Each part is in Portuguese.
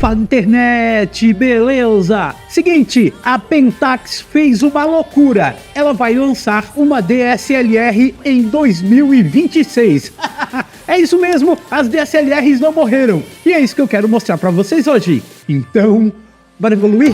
Opa, internet, beleza? Seguinte, a Pentax fez uma loucura. Ela vai lançar uma DSLR em 2026. É isso mesmo, as DSLRs não morreram. E é isso que eu quero mostrar pra vocês hoje. Então, bora evoluir?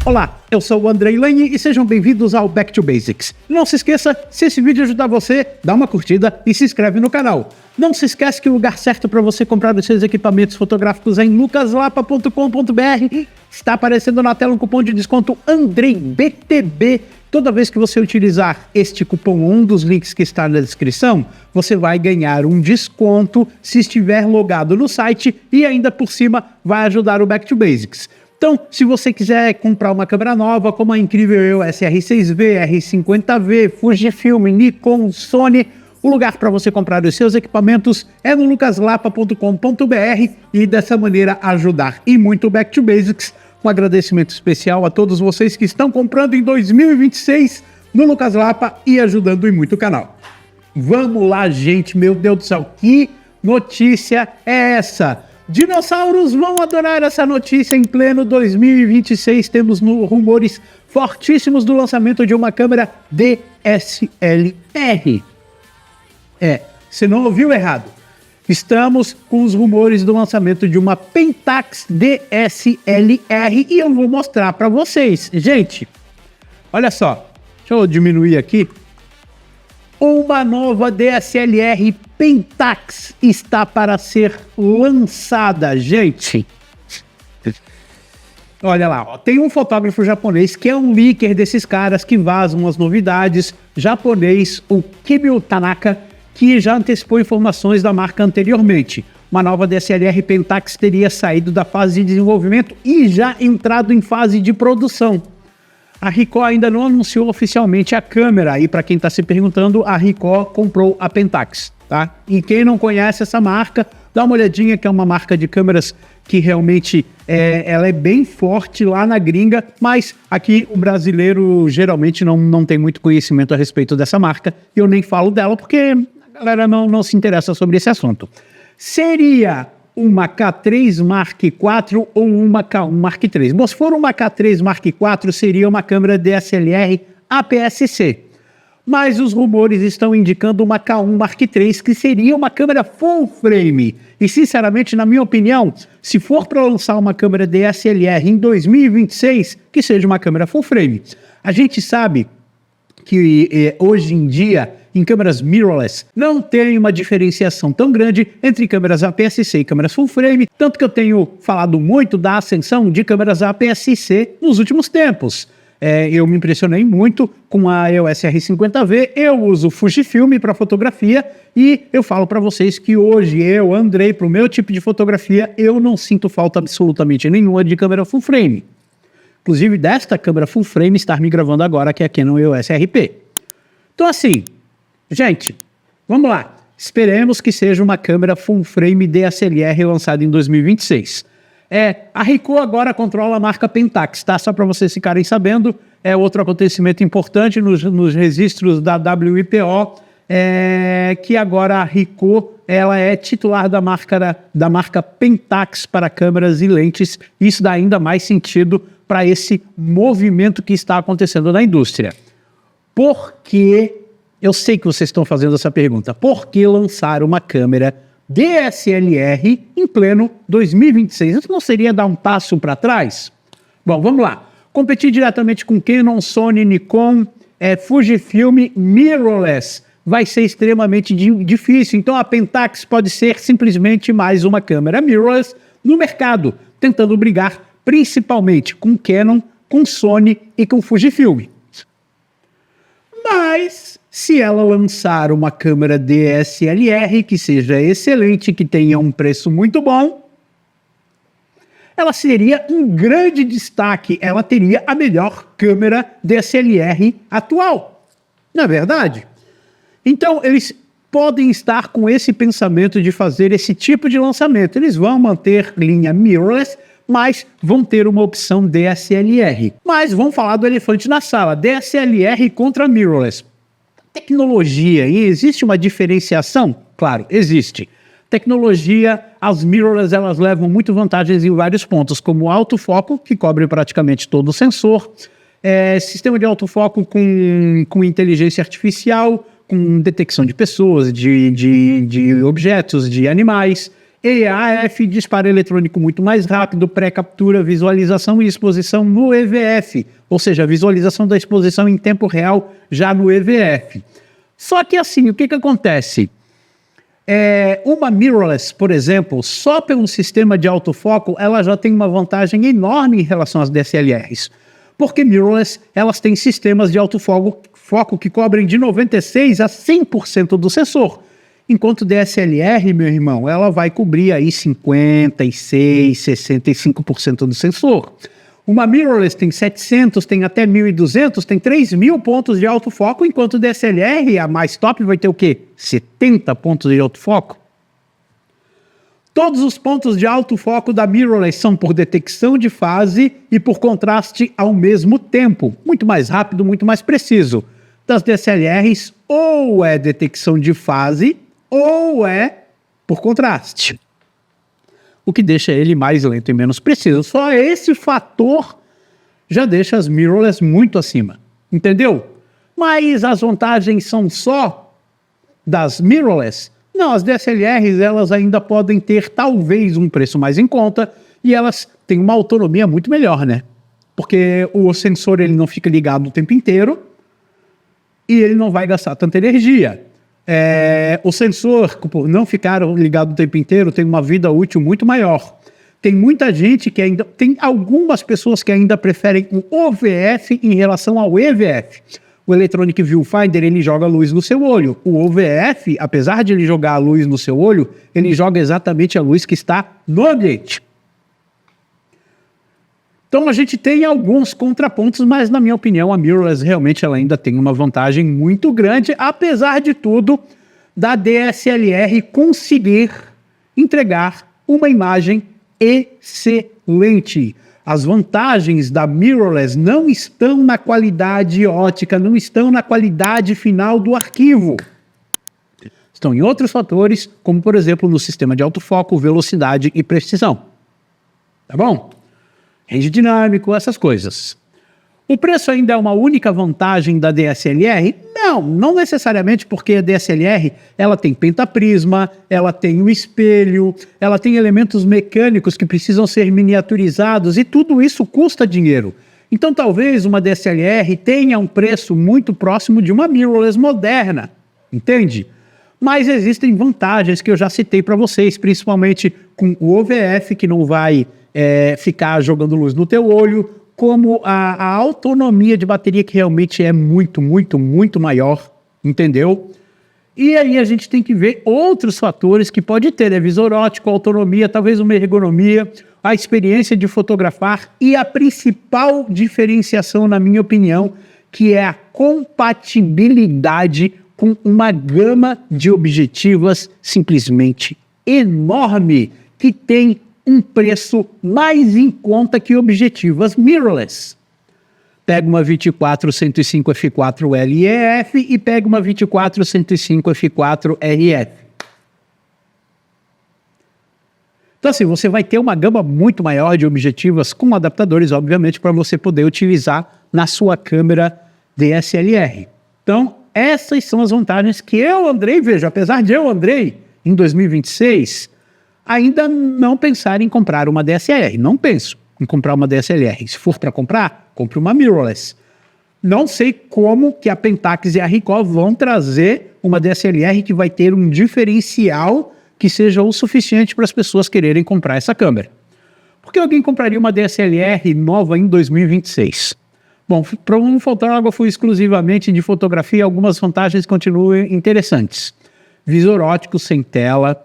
Olá, eu sou o Andrei Lane e sejam bem-vindos ao Back to Basics. Não se esqueça, se esse vídeo ajudar você, dá uma curtida e se inscreve no canal. Não se esquece que o lugar certo para você comprar os seus equipamentos fotográficos é em lucaslapa.com.br. Está aparecendo na tela um cupom de desconto AndreiBTB. Toda vez que você utilizar este cupom, um dos links que está na descrição, você vai ganhar um desconto se estiver logado no site e ainda por cima vai ajudar o Back to Basics. Então, se você quiser comprar uma câmera nova, como a incrível EOS R6V, R50V, Fujifilm, Nikon, Sony, o lugar para você comprar os seus equipamentos é no lucaslapa.com.br e dessa maneira ajudar e muito o Back to Basics. Um agradecimento especial a todos vocês que estão comprando em 2026 no Lucas Lapa e ajudando e muito o canal. Vamos lá, gente, meu Deus do céu, que notícia é essa? Dinossauros vão adorar essa notícia. Em pleno 2026 temos rumores fortíssimos do lançamento de uma câmera DSLR. Você não ouviu errado. Estamos com os rumores do lançamento de uma Pentax DSLR e eu vou mostrar para vocês. Gente, olha só, deixa eu diminuir aqui. Uma nova DSLR Pentax está para ser lançada, gente. Olha lá, ó, tem um fotógrafo japonês que é um leaker desses caras que vazam as novidades, japonês, o Kibio Tanaka, que já antecipou informações da marca anteriormente. Uma nova DSLR Pentax teria saído da fase de desenvolvimento e já entrado em fase de produção. A Ricoh ainda não anunciou oficialmente a câmera, e para quem está se perguntando, a Ricoh comprou a Pentax, tá? E quem não conhece essa marca, dá uma olhadinha, que é uma marca de câmeras que realmente ela é bem forte lá na gringa, mas aqui o brasileiro geralmente não tem muito conhecimento a respeito dessa marca, e eu nem falo dela porque a galera não se interessa sobre esse assunto. Seria uma K3 Mark IV ou uma K1 Mark III. Bom, se for uma K3 Mark IV, seria uma câmera DSLR APS-C. Mas os rumores estão indicando uma K1 Mark III, que seria uma câmera full frame. E, sinceramente, na minha opinião, se for para lançar uma câmera DSLR em 2026, que seja uma câmera full frame. A gente sabe que hoje em dia, em câmeras mirrorless, não tem uma diferenciação tão grande entre câmeras APS-C e câmeras full frame, tanto que eu tenho falado muito da ascensão de câmeras APS-C nos últimos tempos. Eu me impressionei muito com a EOS R50V, eu uso Fujifilm para fotografia e eu falo para vocês que hoje eu, Andrei, para o meu tipo de fotografia, eu não sinto falta absolutamente nenhuma de câmera full frame. Inclusive desta câmera full frame estar me gravando agora, que é a Canon EOS RP. Então assim, gente, vamos lá. Esperemos que seja uma câmera full frame DSLR lançada em 2026. A Ricoh agora controla a marca Pentax, tá? Só para vocês ficarem sabendo, é outro acontecimento importante nos registros da WIPO, que agora a Ricoh ela é titular da marca Pentax para câmeras e lentes. Isso dá ainda mais sentido para esse movimento que está acontecendo na indústria. Por que, eu sei que vocês estão fazendo essa pergunta, por que lançar uma câmera DSLR em pleno 2026? Isso não seria dar um passo para trás? Bom, vamos lá. Competir diretamente com Canon, Sony, Nikon, Fujifilm, mirrorless vai ser extremamente difícil. Então a Pentax pode ser simplesmente mais uma câmera mirrorless no mercado, tentando brigar principalmente com Canon, com Sony e com Fujifilm. Mas se ela lançar uma câmera DSLR que seja excelente, que tenha um preço muito bom, ela seria um grande destaque, ela teria a melhor câmera DSLR atual, não é verdade? Então eles podem estar com esse pensamento de fazer esse tipo de lançamento. Eles vão manter linha mirrorless, mas vão ter uma opção DSLR. Mas vamos falar do elefante na sala, DSLR contra mirrorless. tecnologia, e existe uma diferenciação? Claro, existe. Tecnologia, as mirrorless, elas levam muito vantagens em vários pontos, como autofoco, que cobre praticamente todo o sensor, sistema de autofoco com inteligência artificial, com detecção de pessoas, de objetos, de animais, EAF, disparo eletrônico muito mais rápido, pré-captura, visualização e exposição no EVF, ou seja, visualização da exposição em tempo real já no EVF. Só que assim, o que acontece? Uma mirrorless, por exemplo, só pelo sistema de autofoco, ela já tem uma vantagem enorme em relação às DSLRs. Porque mirrorless, elas têm sistemas de autofoco que cobrem de 96% a 100% do sensor. Enquanto DSLR, meu irmão, ela vai cobrir aí 56%, 65% do sensor. Uma mirrorless tem 700, tem até 1.200, tem 3.000 pontos de autofoco, enquanto DSLR, a mais top, vai ter o quê? 70 pontos de autofoco. Todos os pontos de autofoco da mirrorless são por detecção de fase e por contraste ao mesmo tempo. Muito mais rápido, muito mais preciso. Das DSLRs, ou é detecção de fase, ou é por contraste. O que deixa ele mais lento e menos preciso. Só esse fator já deixa as mirrorless muito acima. Entendeu? Mas as vantagens são só das mirrorless? Não, as DSLRs elas ainda podem ter talvez um preço mais em conta e elas têm uma autonomia muito melhor, né? Porque o sensor ele não fica ligado o tempo inteiro e ele não vai gastar tanta energia. O sensor, por não ficar ligado o tempo inteiro, tem uma vida útil muito maior. Tem muita gente que ainda... Tem algumas pessoas que ainda preferem o OVF em relação ao EVF. O Electronic Viewfinder, ele joga luz no seu olho. O OVF, apesar de ele jogar a luz no seu olho, ele joga exatamente a luz que está no ambiente. Então a gente tem alguns contrapontos, mas na minha opinião a mirrorless realmente ela ainda tem uma vantagem muito grande, apesar de tudo, da DSLR conseguir entregar uma imagem excelente. As vantagens da mirrorless não estão na qualidade ótica, não estão na qualidade final do arquivo. Estão em outros fatores, como por exemplo no sistema de autofoco, velocidade e precisão. Tá bom? Range dinâmico, essas coisas. O preço ainda é uma única vantagem da DSLR? Não necessariamente, porque a DSLR ela tem pentaprisma, ela tem o espelho, ela tem elementos mecânicos que precisam ser miniaturizados e tudo isso custa dinheiro. Então talvez uma DSLR tenha um preço muito próximo de uma mirrorless moderna, entende? Mas existem vantagens que eu já citei para vocês, principalmente com o OVF, que não vai ficar jogando luz no teu olho, como a autonomia de bateria que realmente é muito, muito, muito maior, entendeu? E aí a gente tem que ver outros fatores que pode ter, visor ótico, autonomia, talvez uma ergonomia, a experiência de fotografar e a principal diferenciação, na minha opinião, que é a compatibilidade com uma gama de objetivas simplesmente enorme, que tem um preço mais em conta que objetivas mirrorless. Pega uma 24-105 f4 LEF e pega uma 24-105 f4 RF. Então assim, você vai ter uma gama muito maior de objetivas com adaptadores, obviamente, para você poder utilizar na sua câmera DSLR. Então, essas são as vantagens que eu, Andrei, vejo. Apesar de eu, Andrei, em 2026... ainda não pensar em comprar uma DSLR. Não penso em comprar uma DSLR. Se for para comprar, compre uma mirrorless. Não sei como que a Pentax e a Ricoh vão trazer uma DSLR que vai ter um diferencial que seja o suficiente para as pessoas quererem comprar essa câmera. Por que alguém compraria uma DSLR nova em 2026? Bom, para um fotógrafo exclusivamente de fotografia, algumas vantagens continuam interessantes. Visor ótico sem tela...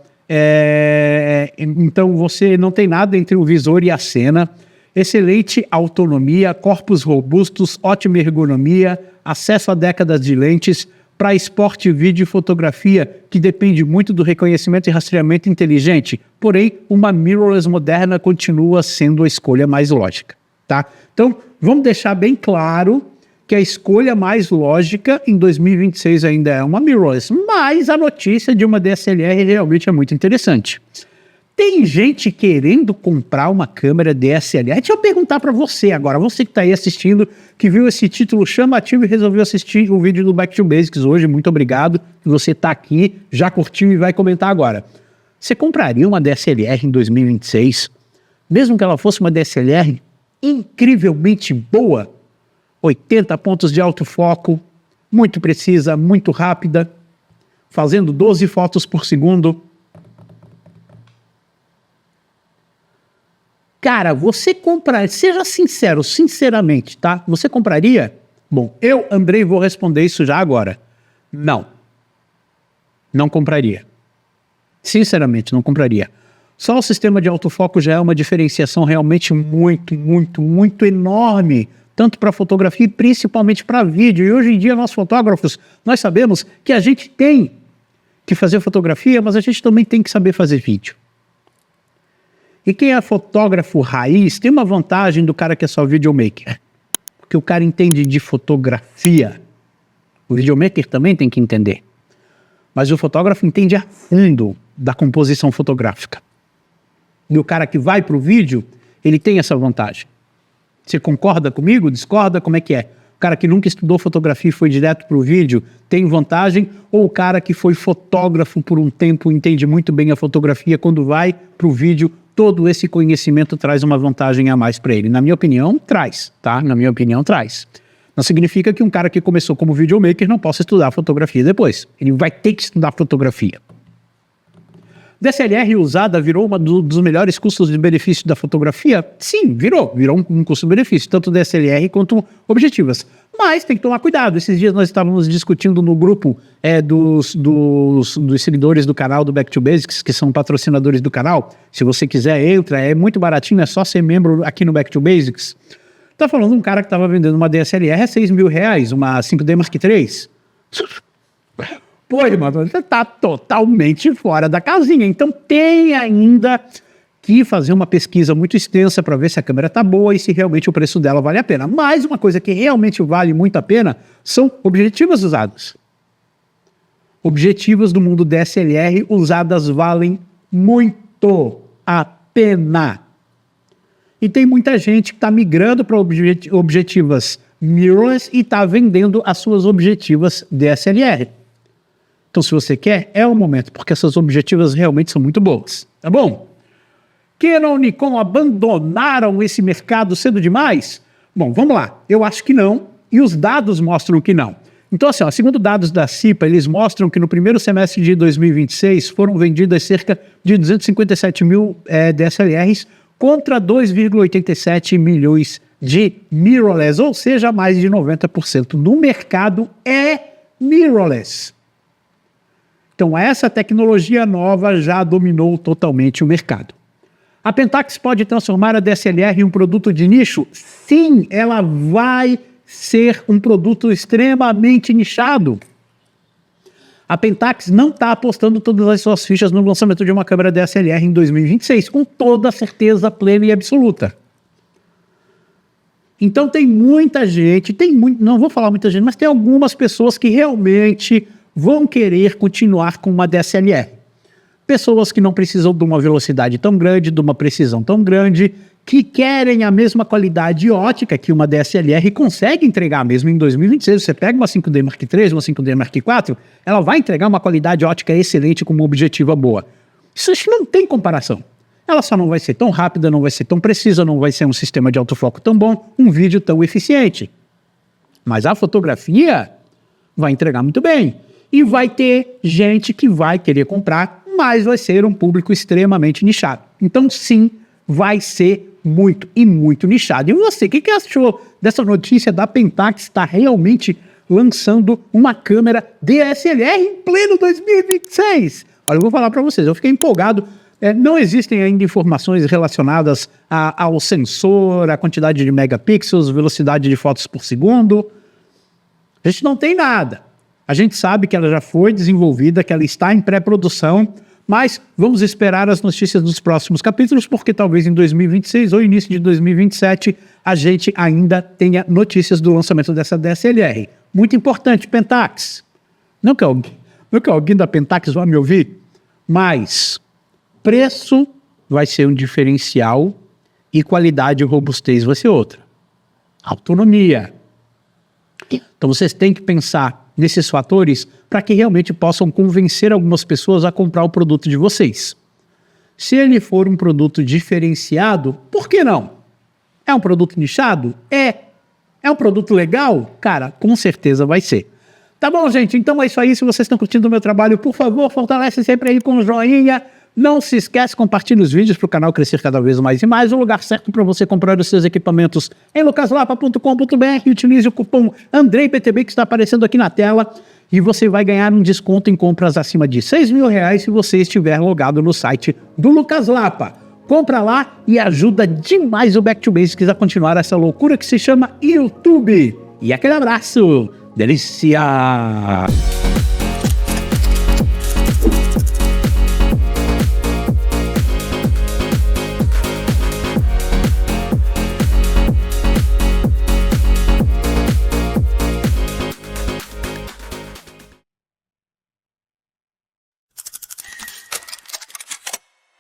então você não tem nada entre o visor e a cena, excelente autonomia, corpos robustos, ótima ergonomia, acesso a décadas de lentes para esporte, vídeo e fotografia, que depende muito do reconhecimento e rastreamento inteligente, porém uma mirrorless moderna continua sendo a escolha mais lógica, tá? Então vamos deixar bem claro que a escolha mais lógica em 2026 ainda é uma mirrorless, mas a notícia de uma DSLR realmente é muito interessante. Tem gente querendo comprar uma câmera DSLR. Deixa eu perguntar para você agora, você que está aí assistindo, que viu esse título chamativo e resolveu assistir o vídeo do Back to Basics hoje, muito obrigado que você está aqui, já curtiu e vai comentar agora. Você compraria uma DSLR em 2026, mesmo que ela fosse uma DSLR incrivelmente boa? 80 pontos de autofoco, muito precisa, muito rápida, fazendo 12 fotos por segundo. Cara, você compraria, seja sincero, sinceramente, tá? Você compraria? Bom, eu, Andrei, vou responder isso já agora. Não. Não compraria. Sinceramente, não compraria. Só o sistema de autofoco já é uma diferenciação realmente muito enorme, tanto para fotografia e principalmente para vídeo. E hoje em dia, nós fotógrafos, nós sabemos que a gente tem que fazer fotografia, mas a gente também tem que saber fazer vídeo. E quem é fotógrafo raiz tem uma vantagem do cara que é só videomaker, porque o cara entende de fotografia. O videomaker também tem que entender, mas o fotógrafo entende a fundo da composição fotográfica. E o cara que vai para o vídeo, ele tem essa vantagem. Você concorda comigo? Discorda? Como é que é? O cara que nunca estudou fotografia e foi direto para o vídeo tem vantagem? Ou o cara que foi fotógrafo por um tempo entende muito bem a fotografia, quando vai para o vídeo, todo esse conhecimento traz uma vantagem a mais para ele? Na minha opinião, traz, tá? Na minha opinião, traz. Não significa que um cara que começou como videomaker não possa estudar fotografia depois. Ele vai ter que estudar fotografia. DSLR usada virou um dos melhores custos de benefício da fotografia? Sim, virou um custo-benefício, tanto DSLR quanto objetivas. Mas tem que tomar cuidado. Esses dias nós estávamos discutindo no grupo dos seguidores do canal do Back to Basics, que são patrocinadores do canal. Se você quiser, entra, é muito baratinho, é só ser membro aqui no Back to Basics. Tá falando um cara que estava vendendo uma DSLR a R$6.000, uma 5D Mark III. Pô, irmão, você tá totalmente fora da casinha. Então tem ainda que fazer uma pesquisa muito extensa para ver se a câmera tá boa e se realmente o preço dela vale a pena. Mas uma coisa que realmente vale muito a pena são objetivas usadas. Objetivas do mundo DSLR usadas valem muito a pena. E tem muita gente que está migrando para objetivas mirrorless e está vendendo as suas objetivas DSLR. Então, se você quer, é o momento, porque essas objetivas realmente são muito boas, tá bom? Canon e Nikon abandonaram esse mercado cedo demais? Bom, vamos lá. Eu acho que não, e os dados mostram que não. Então, assim, segundo dados da CIPA, eles mostram que no primeiro semestre de 2026 foram vendidas cerca de 257 mil DSLRs contra 2,87 milhões de mirrorless, ou seja, mais de 90% do mercado é mirrorless. Então, essa tecnologia nova já dominou totalmente o mercado. A Pentax pode transformar a DSLR em um produto de nicho? Sim, ela vai ser um produto extremamente nichado. A Pentax não está apostando todas as suas fichas no lançamento de uma câmera DSLR em 2026, com toda certeza plena e absoluta. Então tem muita gente, não vou falar muita gente, mas tem algumas pessoas que realmente vão querer continuar com uma DSLR. Pessoas que não precisam de uma velocidade tão grande, de uma precisão tão grande, que querem a mesma qualidade ótica que uma DSLR consegue entregar mesmo em 2026. Você pega uma 5D Mark III, uma 5D Mark IV, ela vai entregar uma qualidade ótica excelente com uma objetiva boa. Isso não tem comparação. Ela só não vai ser tão rápida, não vai ser tão precisa, não vai ser um sistema de autofoco tão bom, um vídeo tão eficiente. Mas a fotografia vai entregar muito bem. E vai ter gente que vai querer comprar, mas vai ser um público extremamente nichado. Então, sim, vai ser muito nichado. E você, o que achou dessa notícia da Pentax estar realmente lançando uma câmera DSLR em pleno 2026? Olha, eu vou falar para vocês, eu fiquei empolgado. Não existem ainda informações relacionadas ao sensor, a quantidade de megapixels, velocidade de fotos por segundo. A gente não tem nada. A gente sabe que ela já foi desenvolvida, que ela está em pré-produção, Mas vamos esperar as notícias dos próximos capítulos, porque talvez em 2026 ou início de 2027 a gente ainda tenha notícias do lançamento dessa DSLR. Muito importante, Pentax. Não que alguém da Pentax vá me ouvir, mas preço vai ser um diferencial e qualidade e robustez vai ser outra. Autonomia. Então vocês têm que pensar nesses fatores para que realmente possam convencer algumas pessoas a comprar o produto de vocês. Se ele for um produto diferenciado, por que não? É um produto nichado? É um produto legal? Cara, com certeza vai ser. Tá bom, gente? Então é isso aí. Se vocês estão curtindo o meu trabalho, por favor, fortalece sempre aí com o joinha. Não se esquece, compartilhe os vídeos para o canal crescer cada vez mais e mais. O lugar certo para você comprar os seus equipamentos em lucaslapa.com.br. Utilize o cupom AndreiPTB que está aparecendo aqui na tela e você vai ganhar um desconto em compras acima de R$6.000 se você estiver logado no site do Lucas Lapa. Compra lá e ajuda demais o Back to Basics a continuar essa loucura que se chama YouTube. E aquele abraço! Delícia!